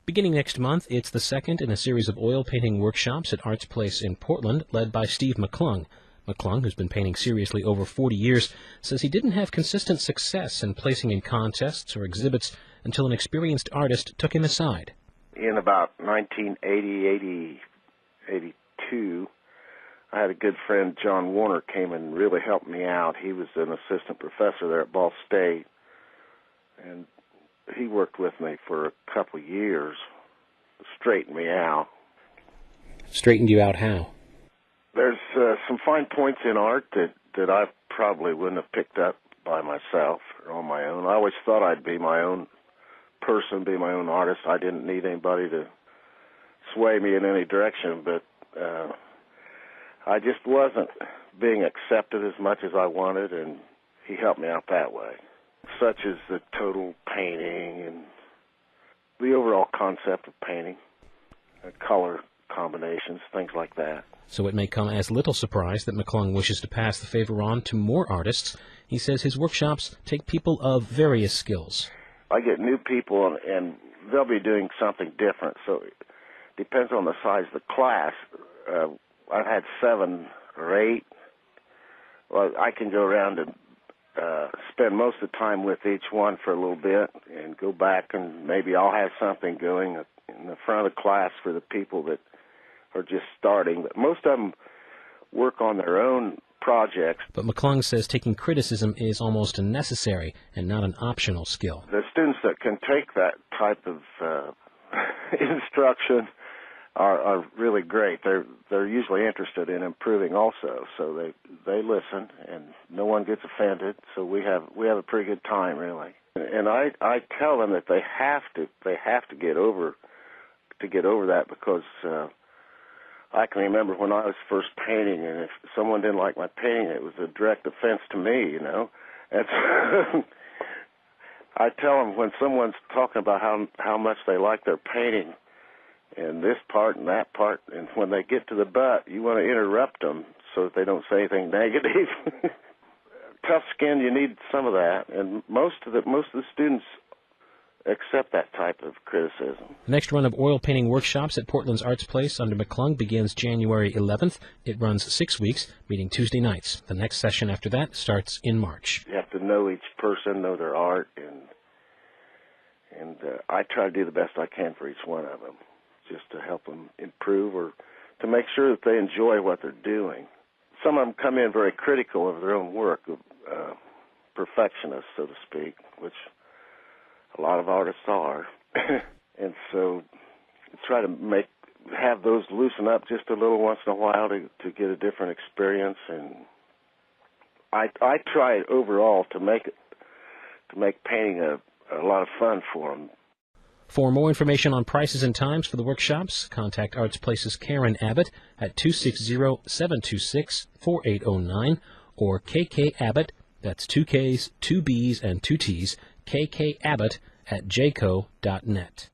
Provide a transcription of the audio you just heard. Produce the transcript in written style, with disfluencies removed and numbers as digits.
Beginning next month, it's the second in a series of oil painting workshops at Arts Place in Portland, led by Steve McClung. McClung, who's been painting seriously over 40 years, says he didn't have consistent success in placing in contests or exhibits until an experienced artist took him aside. In about 1980, 82, I had a good friend, John Warner, came and really helped me out. He was an assistant professor there at Ball State, and he worked with me for a couple of years, straightened me out. Straightened you out how? There's some fine points in art that I probably wouldn't have picked up by myself or on my own. I always thought I'd be my own person, be my own artist. I didn't need anybody to sway me in any direction, but I just wasn't being accepted as much as I wanted, and he helped me out that way, such as the total painting and the overall concept of painting, color combinations, things like that. So it may come as little surprise that McClung wishes to pass the favor on to more artists. He says his workshops take people of various skills. I get new people, and they'll be doing something different, so it depends on the size of the class. I've had 7 or 8. Well, I can go around and spend most of the time with each one for a little bit and go back, and maybe I'll have something going in the front of the class for the people that are just starting. But most of them work on their own projects. But McClung says taking criticism is almost necessary and not an optional skill. The students that can take that type of instruction are really great. They're usually interested in improving also, so they listen, and no one gets offended. So we have a pretty good time, really. And I tell them that they have to get over that, because I can remember when I was first painting, and if someone didn't like my painting, it was a direct offense to me, you know. And I tell them, when someone's talking about how much they like their painting, and this part and that part, and when they get to the butt, you want to interrupt them so that they don't say anything negative. Tough skin, you need some of that, and most of the students accept that type of criticism. The next run of oil painting workshops at Portland's Arts Place under McClung begins January 11th. It runs 6 weeks, meeting Tuesday nights. The next session after that starts in March. You have to know each person, know their art, and I try to do the best I can for each one of them, just to help them improve or to make sure that they enjoy what they're doing. Some of them come in very critical of their own work, perfectionists, so to speak, which a lot of artists are. And so try to have those loosen up just a little once in a while to get a different experience. And I try overall to make painting a lot of fun for them. For more information on prices and times for the workshops, contact Arts Place's Karen Abbott at 260-726-4809 or KK Abbott, that's 2 Ks, 2 Bs, and 2 Ts, KK Abbott at jco.net.